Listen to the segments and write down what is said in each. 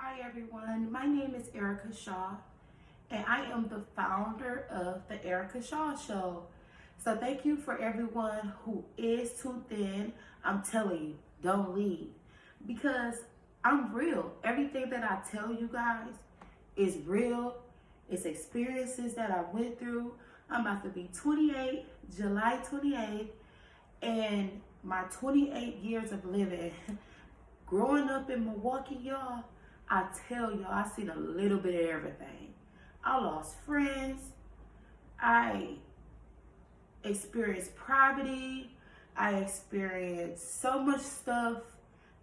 Hi everyone, my name is Erica Shaw and I am the founder of the Erica Shaw Show. So thank you for everyone who is tuned in. I'm telling you, don't leave because I'm real. Everything that I tell you guys is real. It's experiences that I went through. I'm about to be 28, July 28th, and my 28 years of living. Growing up in Milwaukee, y'all, I tell y'all, I seen a little bit of everything. I lost friends. I experienced poverty. I experienced so much stuff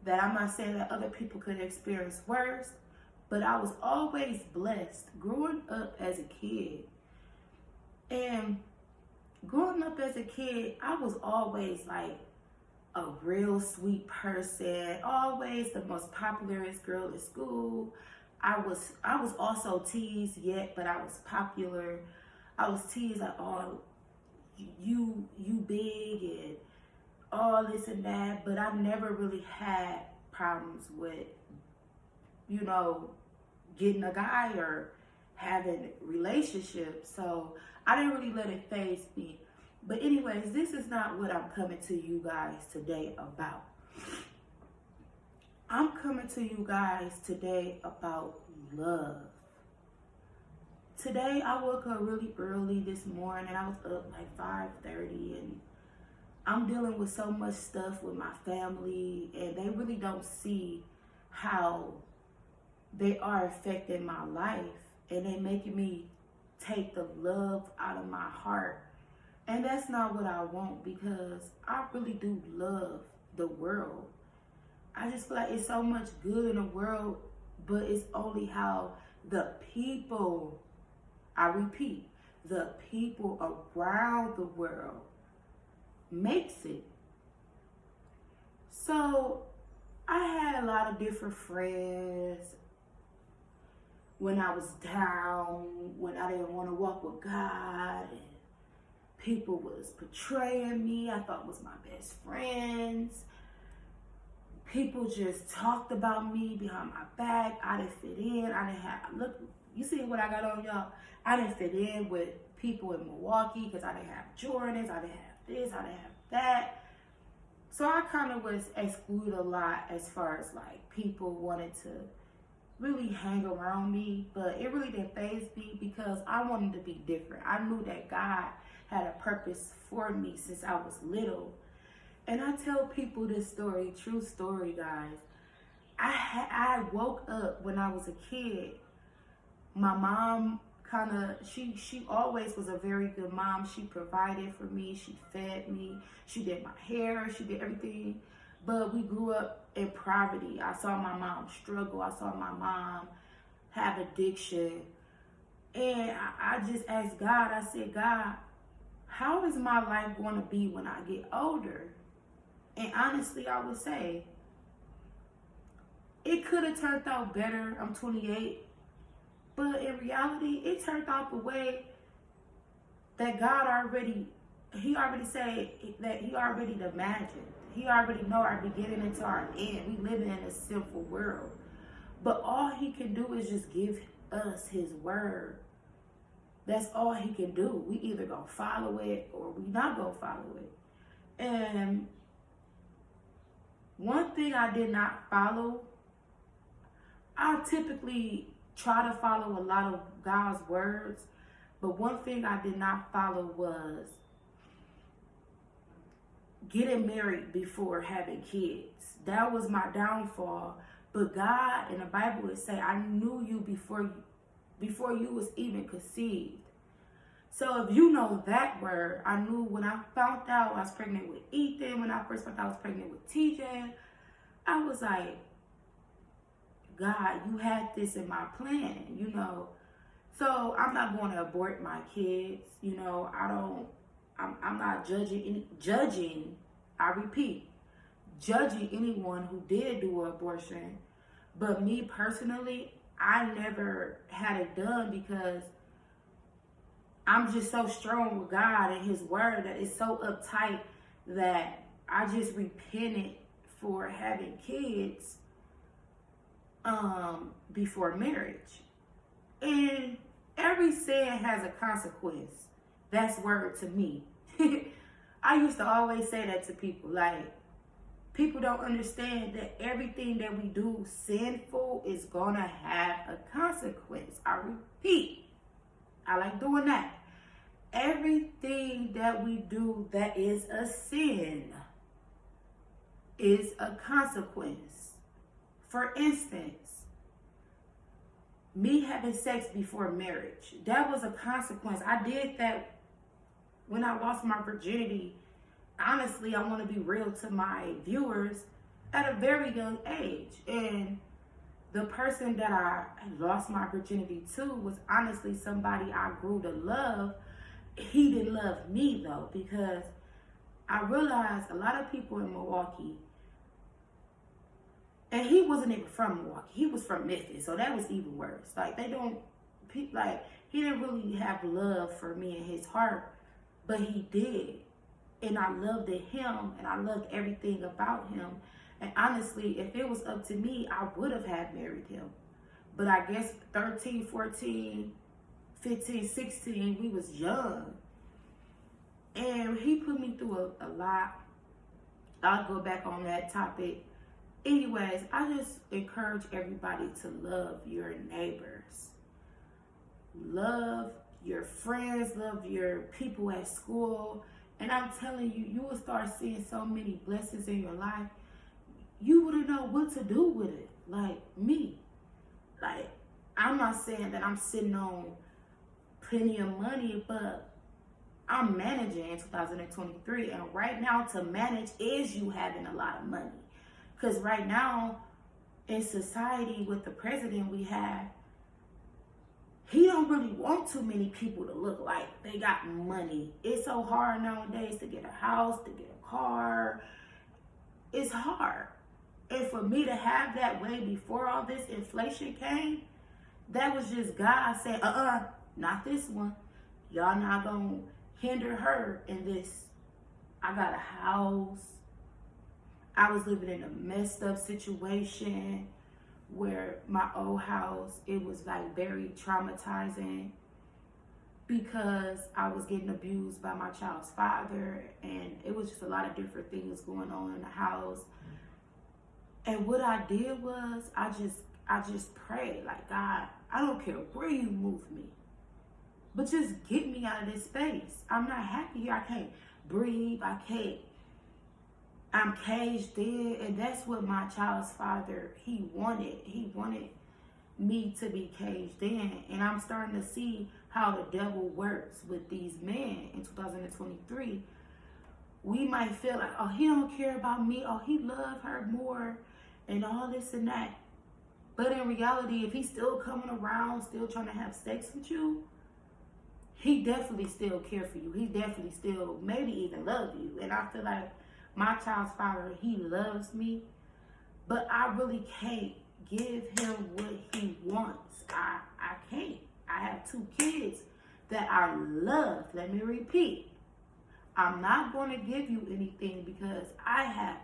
that I'm not saying that other people could experience worse, but I was always blessed growing up as a kid. And growing up as a kid, I was always like a real sweet person, always the most popularest girl in school. I was also teased yet, but I was popular. I was teased like, oh, you big and all this and that, but I never really had problems with, you know, getting a guy or having relationships. So I didn't really let it faze me. But anyways, this is not what I'm coming to you guys today about. I'm coming to you guys today about love. Today I woke up really early this morning. I was up like 5:30 and I'm dealing with so much stuff with my family and they really don't see how they are affecting my life and they making me take the love out of my heart. And that's not what I want because I really do love the world. I just feel like it's so much good in the world, but it's only how the people, I repeat, the people around the world makes it. So I had a lot of different friends when I was down, when I didn't want to walk with God. And people was betraying me. I thought was my best friends. People just talked about me behind my back. I didn't fit in. I didn't have, look, you see what I got on, y'all? I didn't fit in with people in Milwaukee because I didn't have Jordans. I didn't have this. I didn't have that. So I kind of was excluded a lot as far as like people wanted to really hang around me, but it really didn't faze me because I wanted to be different. I knew that God had a purpose for me since I was little. And I tell people this story, true story, guys. I woke up when I was a kid. My mom she always was a very good mom. She provided for me, she fed me, she did my hair, she did everything. But we grew up in poverty. I saw my mom struggle. I saw my mom have addiction. And I just asked God, I said, God, how is my life going to be when I get older? And honestly, I would say, it could have turned out better. I'm 28. But in reality, it turned out the way that God he already said that he already imagined. He already know our beginning into our end. We living in a sinful world. But all he can do is just give us his word. That's all he can do. We either gonna follow it or we not gonna follow it. And one thing I did not follow, I typically try to follow a lot of God's words, but one thing I did not follow was getting married before having kids. That was my downfall. But God in the Bible would say, I knew you before you was even conceived. So if you know that word, I knew when I found out I was pregnant with Ethan, when I first found out I was pregnant with TJ, I was like, God, you had this in my plan, you know. So I'm not going to abort my kids, you know. I'm not judging, I repeat, judging anyone who did do an abortion. But me personally, I never had it done because I'm just so strong with God and his word that it's so uptight that I just repented for having kids before marriage. And every sin has a consequence. That's word to me. I used to always say that to people. Like, people don't understand that everything that we do sinful is gonna have a consequence. I repeat, I like doing that. Everything that we do that is a sin is a consequence. For instance, me having sex before marriage, that was a consequence. I did that when I lost my virginity. Honestly, I want to be real to my viewers, at a very young age. And the person that I lost my virginity to was honestly somebody I grew to love. He didn't love me though, because I realized a lot of people in Milwaukee, and he wasn't even from Milwaukee, he was from Memphis, so that was even worse. Like, he didn't really have love for me in his heart, but he did. And I loved him, and I loved everything about him. And honestly, if it was up to me, I would have had married him. But I guess 13, 14, 15, 16, we was young. And he put me through a lot. I'll go back on that topic. Anyways, I just encourage everybody to love your neighbors. Love your friends, love your people at school. And I'm telling you, you will start seeing so many blessings in your life. You wouldn't know what to do with it. Like me. Like, I'm not saying that I'm sitting on plenty of money, but I'm managing in 2023. And right now, to manage is you having a lot of money. Because right now, in society, with the president we have, he don't really want too many people to look like they got money. It's so hard nowadays to get a house, to get a car. It's hard. And for me to have that way before all this inflation came, that was just God saying, not this one. Y'all not gonna hinder her in this. I got a house. I was living in a messed up situation where my old house, it was like very traumatizing because I was getting abused by my child's father, and it was just a lot of different things going on in the house. And what I did was I just prayed, like, God, I don't care where you move me, but just get me out of this space. I'm not happy here. I can't breathe. I'm caged in. And that's what my child's father, he wanted. He wanted me to be caged in. And I'm starting to see how the devil works with these men in 2023. We might feel like, oh, he don't care about me. Oh, he loved her more and all this and that. But in reality, if he's still coming around, still trying to have sex with you, he definitely still care for you. He definitely still maybe even love you. And I feel like my child's father, he loves me, but I really can't give him what he wants. I can't. I have 2 kids that I love. Let me repeat. I'm not going to give you anything because I have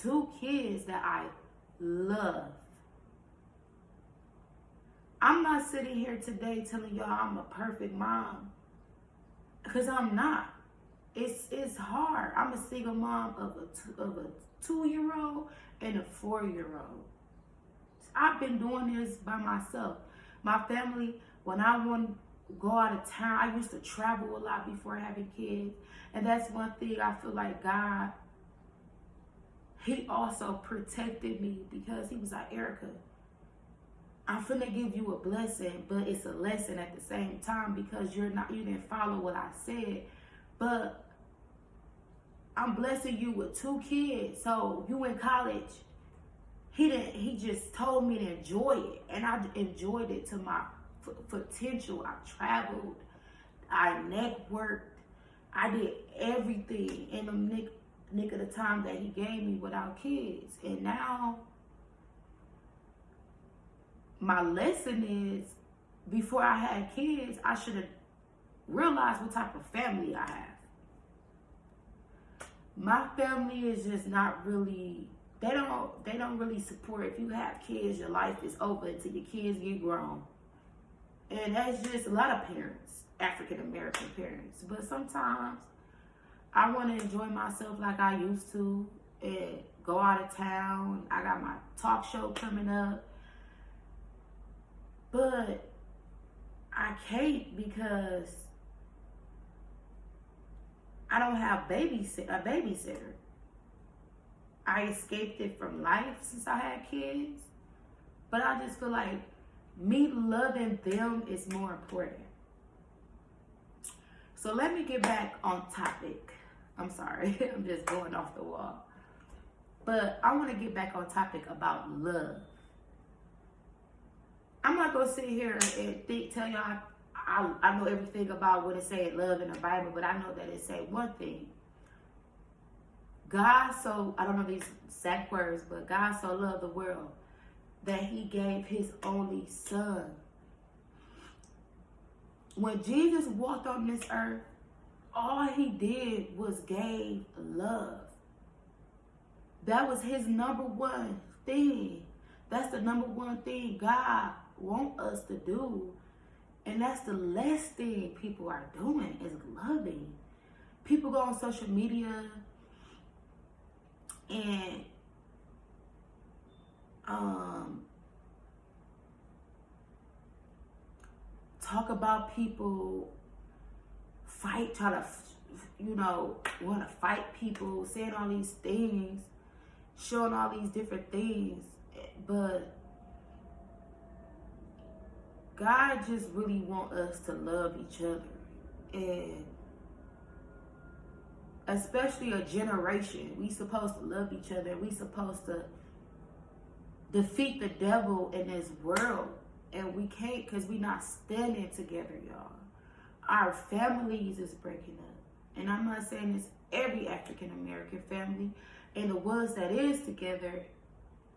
2 kids that I love. I'm not sitting here today telling y'all I'm a perfect mom, because I'm not. It's hard. I'm a single mom of a 2-year-old and a 4-year-old. I've been doing this by myself. My family, when I want to go out of town, I used to travel a lot before having kids. And that's one thing I feel like God, he also protected me, because he was like, Erica, I'm finna give you a blessing, but it's a lesson at the same time, because you didn't follow what I said. But I'm blessing you with 2 kids. So you in college. He just told me to enjoy it. And I enjoyed it to my potential. I traveled. I networked. I did everything in the nick of the time that he gave me without kids. And now my lesson is, before I had kids, I should have realized what type of family I have. My family is just not really they don't really support. If you have kids, your life is over until your kids get grown. And that's just a lot of parents, African American parents. But sometimes I want to enjoy myself like I used to and go out of town. I got my talk show coming up. But I can't because I don't have a babysitter. I escaped it from life since I had kids. But I just feel like me loving them is more important. So let me get back on topic. I'm sorry, I'm just going off the wall. But I want to get back on topic about love. I'm not going to sit here and tell y'all I know everything about what it said love in the Bible, but I know that it said one thing. God so, I don't know these exact words, but God so loved the world that he gave his only son. When Jesus walked on this earth, all he did was gave love. That was his number one thing. That's the number one thing God wants us to do. And that's the last thing people are doing is loving. People go on social media and talk about people, try to, want to fight people, saying all these things, showing all these different things. But God just really wants us to love each other. And especially a generation, we supposed to love each other. We supposed to defeat the devil in this world. And we can't because we not standing together, y'all. Our families is breaking up. And I'm not saying it's every African American family. And the ones that is together,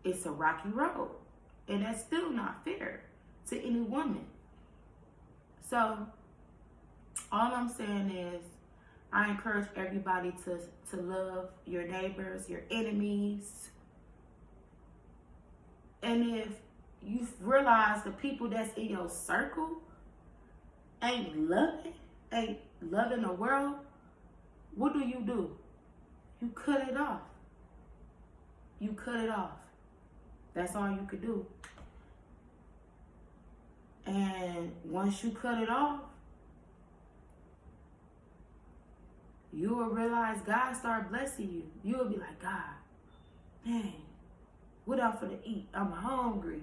it's a rocky road. And that's still not fair to any woman. So all I'm saying is I encourage everybody to love your neighbors, your enemies. And if you realize the people that's in your circle ain't loving the world, what do? You cut it off. You cut it off. That's all you could do. And once you cut it off, you will realize God start blessing you. You will be like, God, dang, what I'm finna eat? I'm hungry.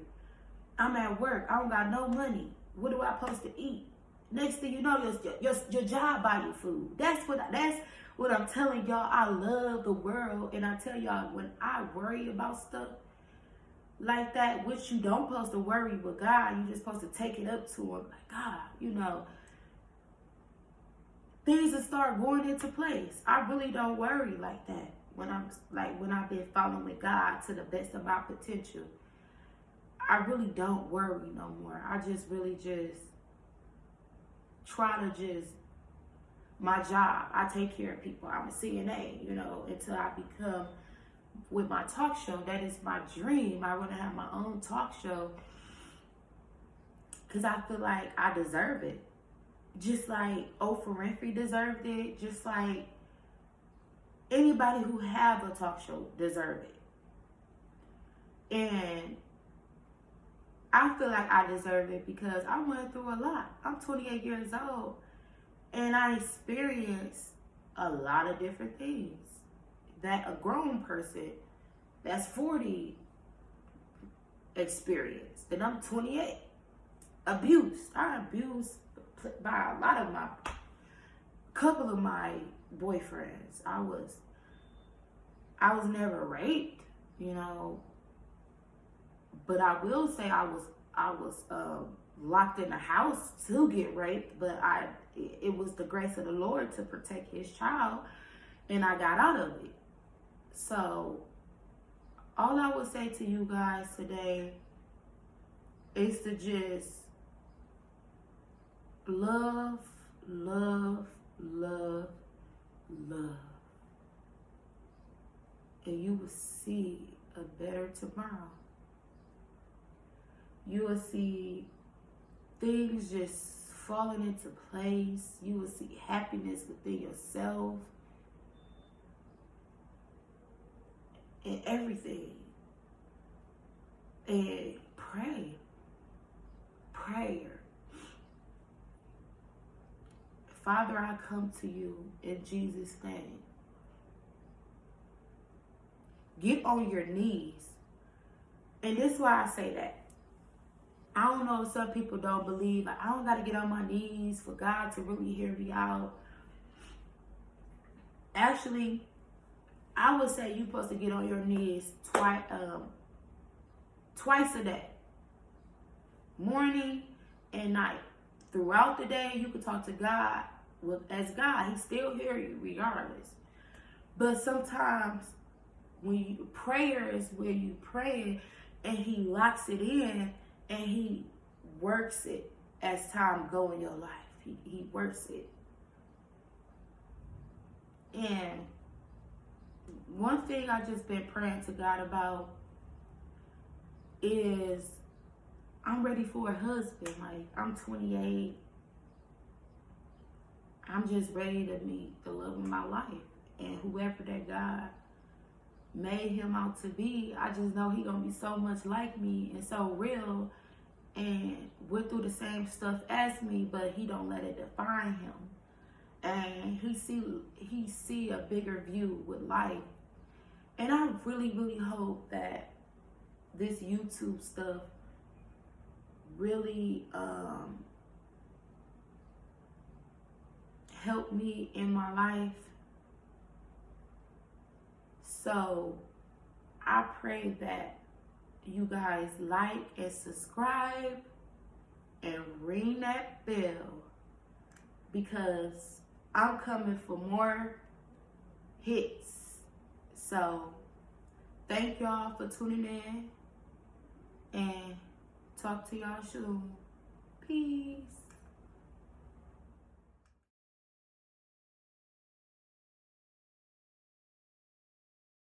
I'm at work. I don't got no money. What do I supposed to eat? Next thing you know, your job buy you food. That's what I'm telling y'all. I love the world, and I tell y'all when I worry about stuff like that, which you don't supposed to worry with God, you just supposed to take it up to him. Like, God, things will start going into place. I really don't worry like that when I've been following God to the best of my potential. I really don't worry no more. I just really try to my job. I take care of people. I'm a CNA, until I become with my talk show. That is my dream. I want to have my own talk show because I feel like I deserve it. Just like Oprah Winfrey deserved it. Just like anybody who have a talk show deserve it. And I feel like I deserve it because I went through a lot. I'm 28 years old and I experienced a lot of different things that a grown person that's 40 experienced. And I'm 28. Abuse. I abused by couple of my boyfriends. I was never raped, but I will say I was locked in the house to get raped, but it was the grace of the Lord to protect his child, and I got out of it. So all I would say to you guys today is to just love, love, love, love. And you will see a better tomorrow. You will see things just falling into place. You will see happiness within yourself and everything. And pray. Prayer. Father, I come to you in Jesus' name. Get on your knees. And this is why I say that. I don't know if some people don't believe. I don't got to get on my knees for God to really hear me out. Actually, I would say you're supposed to get on your knees twice a day. Morning and night. Throughout the day, you can talk to God. As God, He still hear you regardless. But sometimes when prayer is where you pray and He locks it in and He works it as time go in your life. He works it. And one thing I just been praying to God about is I'm ready for a husband. Like, I'm 28. I'm just ready to meet the love of my life. And whoever that God made him out to be, I just know he gonna be so much like me and so real and went through the same stuff as me, but he don't let it define him. And he see a bigger view with life. And I really, really hope that this YouTube stuff really helped me in my life. So I pray that you guys like and subscribe and ring that bell, because I'm coming for more hits. So thank y'all for tuning in, and talk to y'all soon. Peace.